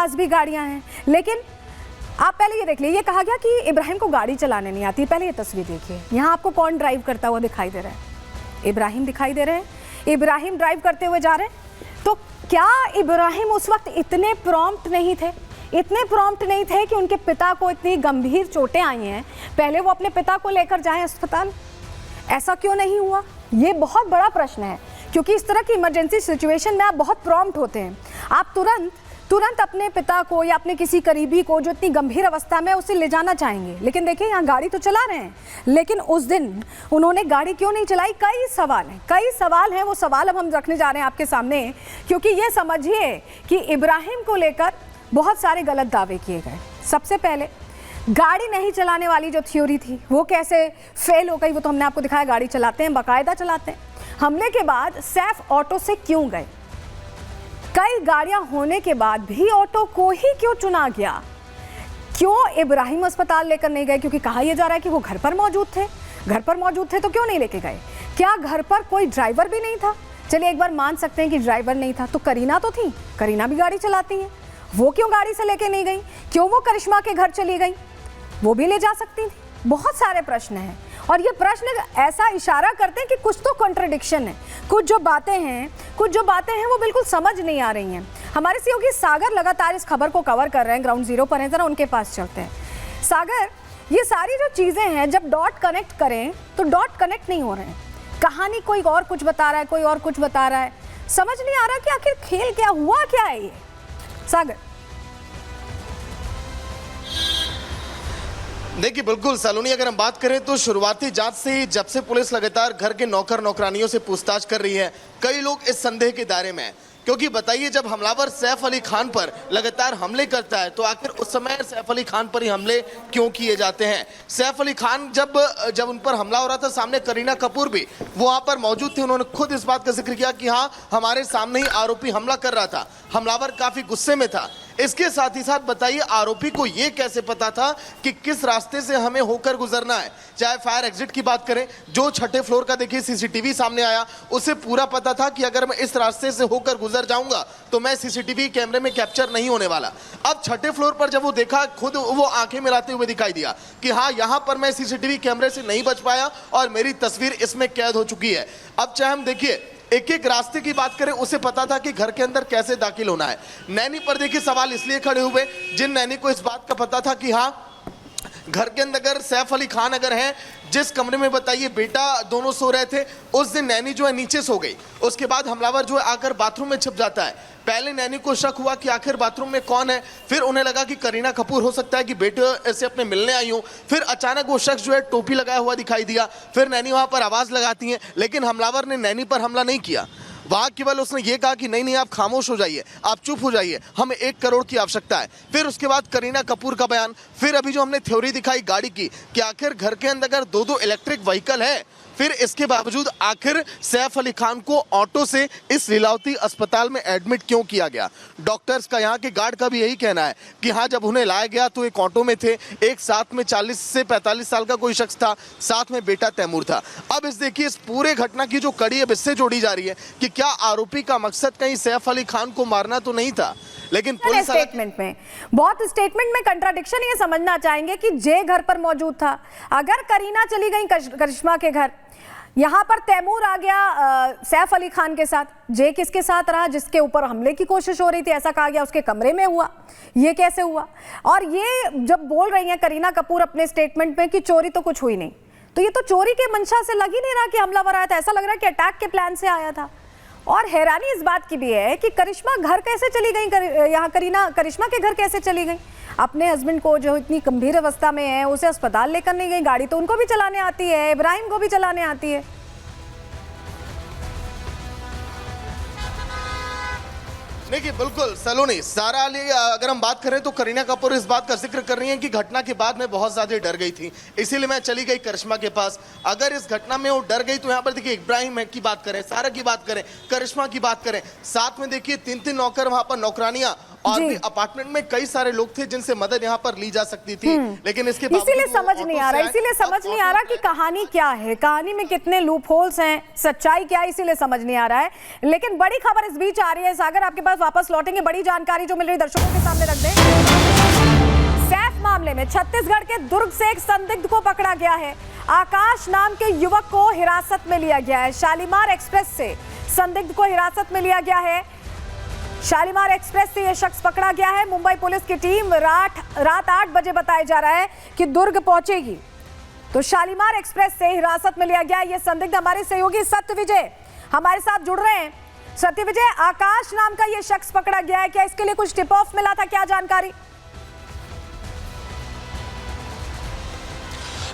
पास भी गाड़ियां हैं। लेकिन आप पहले ये देख लीजिए, ये कहा गया कि इब्राहिम को गाड़ी चलाने नहीं आती। पहले ये तस्वीर देखिए, यहाँ आपको कौन ड्राइव करता हुआ दिखाई दे रहा है? इब्राहिम दिखाई दे रहे हैं, इब्राहिम ड्राइव करते हुए जा रहे हैं। तो क्या इब्राहिम उस वक्त इतने प्रॉम्प्ट नहीं थे, इतने प्रॉम्प्ट नहीं थे कि उनके पिता को इतनी गंभीर चोटें आई हैं, पहले वो अपने पिता को लेकर जाएं अस्पताल? ऐसा क्यों नहीं हुआ? ये बहुत बड़ा प्रश्न है, क्योंकि इस तरह की इमरजेंसी सिचुएशन में आप बहुत प्रॉम्प्ट होते हैं। आप तुरंत अपने पिता को या अपने किसी करीबी को जो इतनी गंभीर अवस्था में उसे ले जाना चाहेंगे। लेकिन देखिए, यहाँ गाड़ी तो चला रहे हैं, लेकिन उस दिन उन्होंने गाड़ी क्यों नहीं चलाई? कई सवाल हैं। वो सवाल अब हम रखने जा रहे हैं आपके सामने, क्योंकि ये समझिए कि इब्राहिम को लेकर बहुत सारे गलत दावे किए गए। सबसे पहले गाड़ी नहीं चलाने वाली जो थ्योरी थी वो कैसे फेल हो गई, वो तो हमने आपको दिखाया। गाड़ी चलाते हैं, बाकायदा चलाते हैं। हमले के बाद सैफ ऑटो से क्यों गए? कई गाड़ियां होने के बाद भी ऑटो को ही क्यों चुना गया? क्यों इब्राहिम अस्पताल लेकर नहीं गए? क्योंकि कहा यह जा रहा है कि वो घर पर मौजूद थे, तो क्यों नहीं लेके गए? क्या घर पर कोई ड्राइवर भी नहीं था? चलिए एक बार मान सकते हैं कि ड्राइवर नहीं था, तो करीना तो थी, करीना भी गाड़ी चलाती है, वो क्यों गाड़ी से लेके नहीं गई? क्यों वो करिश्मा के घर चली गई? वो भी ले जा सकती थी। बहुत सारे प्रश्न हैं, और ये प्रश्न ऐसा इशारा करते हैं कि कुछ तो कॉन्ट्रडिक्शन है। कुछ जो बातें हैं वो बिल्कुल समझ नहीं आ रही हैं। हमारे सहयोगी सागर लगातार इस खबर को कवर कर रहे हैं, ग्राउंड जीरो पर हैं, जरा उनके पास चलते हैं। सागर, ये सारी जो चीज़ें हैं, जब डॉट कनेक्ट करें तो डॉट कनेक्ट नहीं हो रहे हैं। कहानी कोई और कुछ बता रहा है, कोई और कुछ बता रहा है, समझ नहीं आ रहा कि आखिर खेल क्या हुआ, क्या है ये? सागर, देखिए बिल्कुल सलोनी, अगर हम बात करें तो शुरुआती जांच से ही जब से पुलिस लगातार घर के नौकर नौकरानियों से पूछताछ कर रही है, कई लोग इस संदेह के दायरे में हैं। क्योंकि बताइए, जब हमलावर सैफ अली खान पर लगातार हमले करता है तो आखिर उस समय सैफ अली खान पर ही हमले क्यों किए जाते हैं? सैफ अली खान जब उन पर हमला हो रहा था, सामने करीना कपूर भी वो वहां पर मौजूद थे। उन्होंने खुद इस बात का जिक्र किया कि हाँ, हमारे सामने ही आरोपी हमला कर रहा था। हमलावर काफी गुस्से में था। इसके साथ ही साथ बताइए, आरोपी को यह कैसे पता था कि किस रास्ते से हमें होकर गुजरना है? चाहे फायर एग्जिट की बात करें, जो छठे फ्लोर का देखिए सीसीटीवी सामने आया, उसे पूरा पता था कि अगर मैं इस रास्ते से होकर गुजर जाऊंगा तो मैं सीसीटीवी कैमरे में कैप्चर नहीं होने वाला। अब छठे फ्लोर पर जब वो देखा, खुद वो आंखें मिलाते हुए दिखाई दिया कि हाँ, यहां पर मैं सीसीटीवी कैमरे से नहीं बच पाया और मेरी तस्वीर इसमें कैद हो चुकी है। अब चाहे हम देखिए एक एक रास्ते की बात करें, उसे पता था कि घर के अंदर कैसे दाखिल होना है। नैनी पर देखिए सवाल इसलिए खड़े हुए, जिन नैनी को इस बात का पता था कि हाँ, घर के अंदर अगर सैफ अली खान अगर हैं, जिस कमरे में बताइए बेटा दोनों सो रहे थे, उस दिन नैनी जो है नीचे सो गई। उसके बाद हमलावर जो है आकर बाथरूम में छिप जाता है। पहले नैनी को शक हुआ कि आखिर बाथरूम में कौन है, फिर उन्हें लगा कि करीना कपूर हो सकता है कि बेटे से अपने मिलने आई हूं। फिर अचानक वो शख्स जो है टोपी लगाया हुआ दिखाई दिया। फिर नैनी वहां पर आवाज लगाती है, लेकिन हमलावर ने नैनी पर हमला नहीं किया। वहां केवल उसने ये कहा कि नहीं, आप खामोश हो जाइए, आप चुप हो जाइए, हमें 1 करोड़ की आवश्यकता है। फिर उसके बाद करीना कपूर का बयान, फिर अभी जो हमने थ्योरी दिखाई गाड़ी की कि आखिर घर के अंदर अगर 2 इलेक्ट्रिक व्हीकल है, फिर इसके बावजूद आखिर सैफ अली खान को ऑटो से इस लीलावती अस्पताल में एडमिट क्यों किया गया? डॉक्टर्स का, यहाँ के गार्ड का भी यही कहना है कि हाँ, जब उन्हें लाया गया तो एक ऑटो में थे, एक साथ में 40 से 45 साल का कोई शख्स था, साथ में बेटा तैमूर था। अब इस पूरे घटना की जो कड़ी अब इससे जोड़ी जा रही है कि क्या आरोपी का मकसद कहीं सैफ अली खान को मारना तो नहीं था? लेकिन पुलिस स्टेटमेंट में कंट्राडिक्शन ये समझना चाहेंगे कि जे घर पर मौजूद था। अगर करीना चली गई करिश्मा के घर, यहाँ पर तैमूर आ गया सैफ अली खान के साथ, जे किसके साथ रहा? जिसके ऊपर हमले की कोशिश हो रही थी, ऐसा कहा गया उसके कमरे में हुआ। ये कैसे हुआ? और ये जब बोल रही हैं करीना कपूर अपने स्टेटमेंट में कि चोरी तो कुछ हुई नहीं, तो ये तो चोरी के मंशा से लग ही नहीं रहा कि हमलावर आया था। ऐसा लग रहा है कि अटैक के प्लान से आया था। और हैरानी इस बात की भी है कि करिश्मा घर कैसे चली गई, यहाँ करिश्मा के घर कैसे चली गई? अपने हस्बैंड को जो इतनी गंभीर अवस्था में है, उसे अस्पताल लेकर नहीं गई। गाड़ी तो उनको भी चलाने आती है, इब्राहिम को भी चलाने आती है। देखिए बिल्कुल सलोनी, सारा अली, अगर हम बात करें तो करीना कपूर इस बात का जिक्र कर रही हैं कि घटना के बाद में बहुत ज्यादा डर गई थी, इसीलिए मैं चली गई करिश्मा के पास। अगर इस घटना में वो डर गई तो यहाँ पर देखिए इब्राहिम की बात करें, सारा की बात करें, करिश्मा की बात करें, साथ में देखिए 3 नौकर वहां पर नौकरानियां और जी। भी अपार्टमेंट में कई सारे लोग थे जिनसे मदद यहाँ पर ली जा सकती थी, लेकिन इसके बावजूद इसीलिए वो समझ ऑटो नहीं आ से रहा, आए। इसीलिए समझ नहीं आ रहा कि कहानी क्या है, कहानी में कितने लूप होल्स हैं, सच्चाई क्या है, इसीलिए समझ नहीं आ रहा है। लेकिन बड़ी खबर इस बीच आ रही है, सागर आपके पास वापस लौटेंगे, बड़ी जानकारी जो मिल रही दर्शकों के सामने रख दें। सैफ मामले में छत्तीसगढ़ के दुर्ग से एक संदिग्ध को पकड़ा गया है। आकाश नाम के युवक को हिरासत में लिया गया है। शालीमार एक्सप्रेस से संदिग्ध को हिरासत में लिया गया है। शालीमार एक्सप्रेस से यह शख्स पकड़ा गया है। मुंबई पुलिस की टीम रात 8 बजे बताया जा रहा है कि दुर्ग पहुंचेगी, तो शालीमार एक्सप्रेस से हिरासत में लिया गया है। यह संदिग्ध हमारे सहयोगी सत्य विजय हमारे साथ जुड़ रहे हैं। सत्य विजय, आकाश नाम का यह शख्स पकड़ा गया है, क्या इसके लिए कुछ टिप ऑफ मिला था, क्या जानकारी?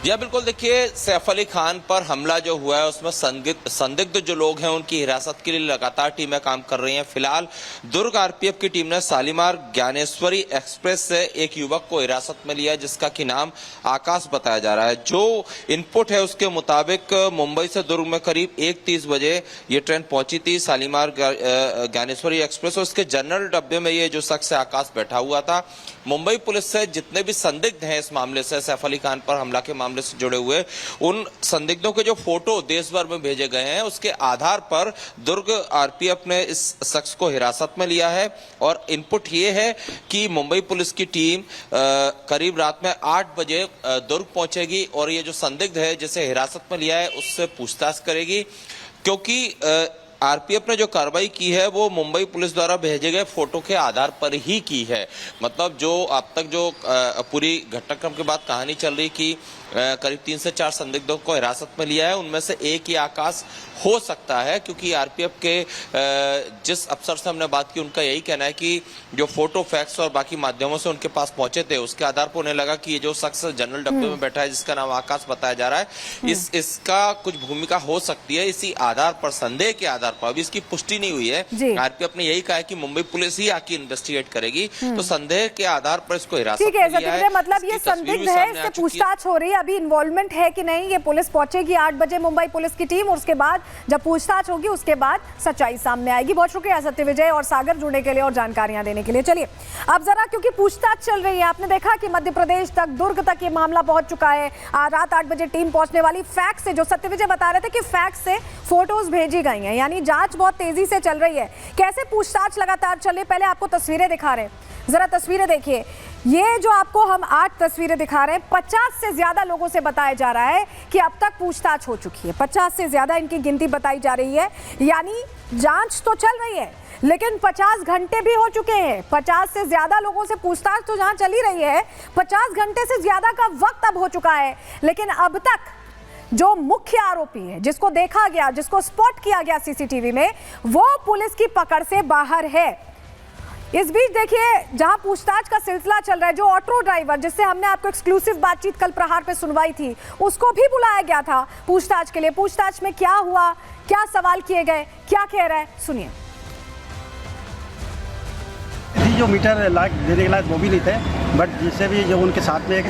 जी बिल्कुल, देखिए सैफ अली खान पर हमला जो हुआ है उसमें संदिग्ध जो लोग हैं उनकी हिरासत के लिए लगातार टीमें काम कर रही हैं। फिलहाल दुर्ग आरपीएफ की टीम ने शालीमार ज्ञानेश्वरी एक्सप्रेस से एक युवक को हिरासत में लिया जिसका कि नाम आकाश बताया जा रहा है। जो इनपुट है उसके मुताबिक मुंबई से दुर्ग में करीब 1:30 बजे ये ट्रेन पहुंची थी शालीमार ज्ञानेश्वरी एक्सप्रेस, और उसके जनरल डब्बे में ये जो शख्स है आकाश बैठा हुआ था। मुंबई पुलिस से जितने भी संदिग्ध हैं इस मामले से, सैफ अली खान पर हमला के मामले से जुड़े हुए, उन संदिग्धों के जो फोटो देश भर में भेजे गए हैं उसके आधार पर दुर्ग आरपीएफ ने इस शख्स को हिरासत में लिया है। और इनपुट ये है कि मुंबई पुलिस की टीम करीब रात में 8 बजे दुर्ग पहुंचेगी और ये जो संदिग्ध है जिसे हिरासत में लिया है उससे पूछताछ करेगी, क्योंकि आरपीएफ ने जो कार्रवाई की है वो मुंबई पुलिस द्वारा भेजे गए फोटो के आधार पर ही की है। मतलब जो अब तक जो पूरी घटनाक्रम के बाद कहानी चल रही कि करीब 3 से 4 संदिग्धों को हिरासत में लिया है, उनमें से एक ही आकाश हो सकता है, क्योंकि आरपीएफ के जिस अफसर से हमने बात की उनका यही कहना है कि जो फोटो फैक्स और बाकी माध्यमों से उनके पास पहुंचे थे उसके आधार पर उन्हें लगा कि ये जो शख्स जनरल डब्बे में बैठा है जिसका नाम आकाश बताया जा रहा है इसका कुछ भूमिका हो सकती है। इसी आधार पर, संदेह के आधार पर, अभी इसकी पुष्टि नहीं हुई है, आरपीएफ ने यही कहा है कि मुंबई पुलिस ही आके इन्वेस्टिगेट करेगी, तो संदेह के आधार पर इसको हिरासत ठीक में लिया है। है। मतलब ये संदिग्ध है, इससे पूछताछ हो रही है, अभी इन्वॉल्वमेंट है कि नहीं, ये पुलिस पहुंचेगी 8 बजे मुंबई पुलिस की टीम, और उसके बाद जब पूछताछ होगी उसके बाद सच्चाई सामने आएगी। बहुत शुक्रिया सत्य विजय और सागर जुड़ने के लिए और जानकारियां देने के लिए। चलिए अब जरा, क्योंकि पूछताछ चल रही है, आपने देखा कि मध्य प्रदेश तक, दुर्ग तक ये मामला पहुंच चुका है। रात 8 बजे टीम पहुंचने वाली। फैक्स से, जो सत्य विजय बता रहे थे कि फैक्स से फोटोज भेजी गई हैं, यानी जांच बहुत तेजी से चल रही है। कैसे पूछताछ लगातार चल रही, पहले आपको तस्वीरें दिखा रहे हैं, जरा तस्वीरें देखिए। ये जो आपको हम 8 तस्वीरें दिखा रहे हैं, 50 से ज्यादा लोगों से बताया जा रहा है कि अब तक पूछताछ हो चुकी है। 50 से ज्यादा इनकी गिनती बताई जा रही है, यानी जांच तो चल रही है लेकिन 50 घंटे भी हो चुके हैं। 50 से ज्यादा लोगों से पूछताछ तो जहां चली रही है, 50 घंटे से ज्यादा का वक्त अब हो चुका है, लेकिन अब तक जो मुख्य आरोपी है, जिसको देखा गया, जिसको स्पॉट किया गया सीसीटीवी में, वो पुलिस की पकड़ से बाहर है। इस बीच देखिए, जहां पूछताछ का सिलसिला चल रहा है, जो ऑटो ड्राइवर जिससे हमने आपको एक्सक्लूसिव बातचीत कल प्रहार पे सुनवाई थी, उसको भी बुलाया गया था पूछताछ के लिए। पूछताछ में क्या हुआ, क्या सवाल किए गए, क्या कह रहा है, सुनिए। जो मीटर लाइट देने के लायक वो भी नहीं थे, बट जिससे भी जो उनके साथ में एक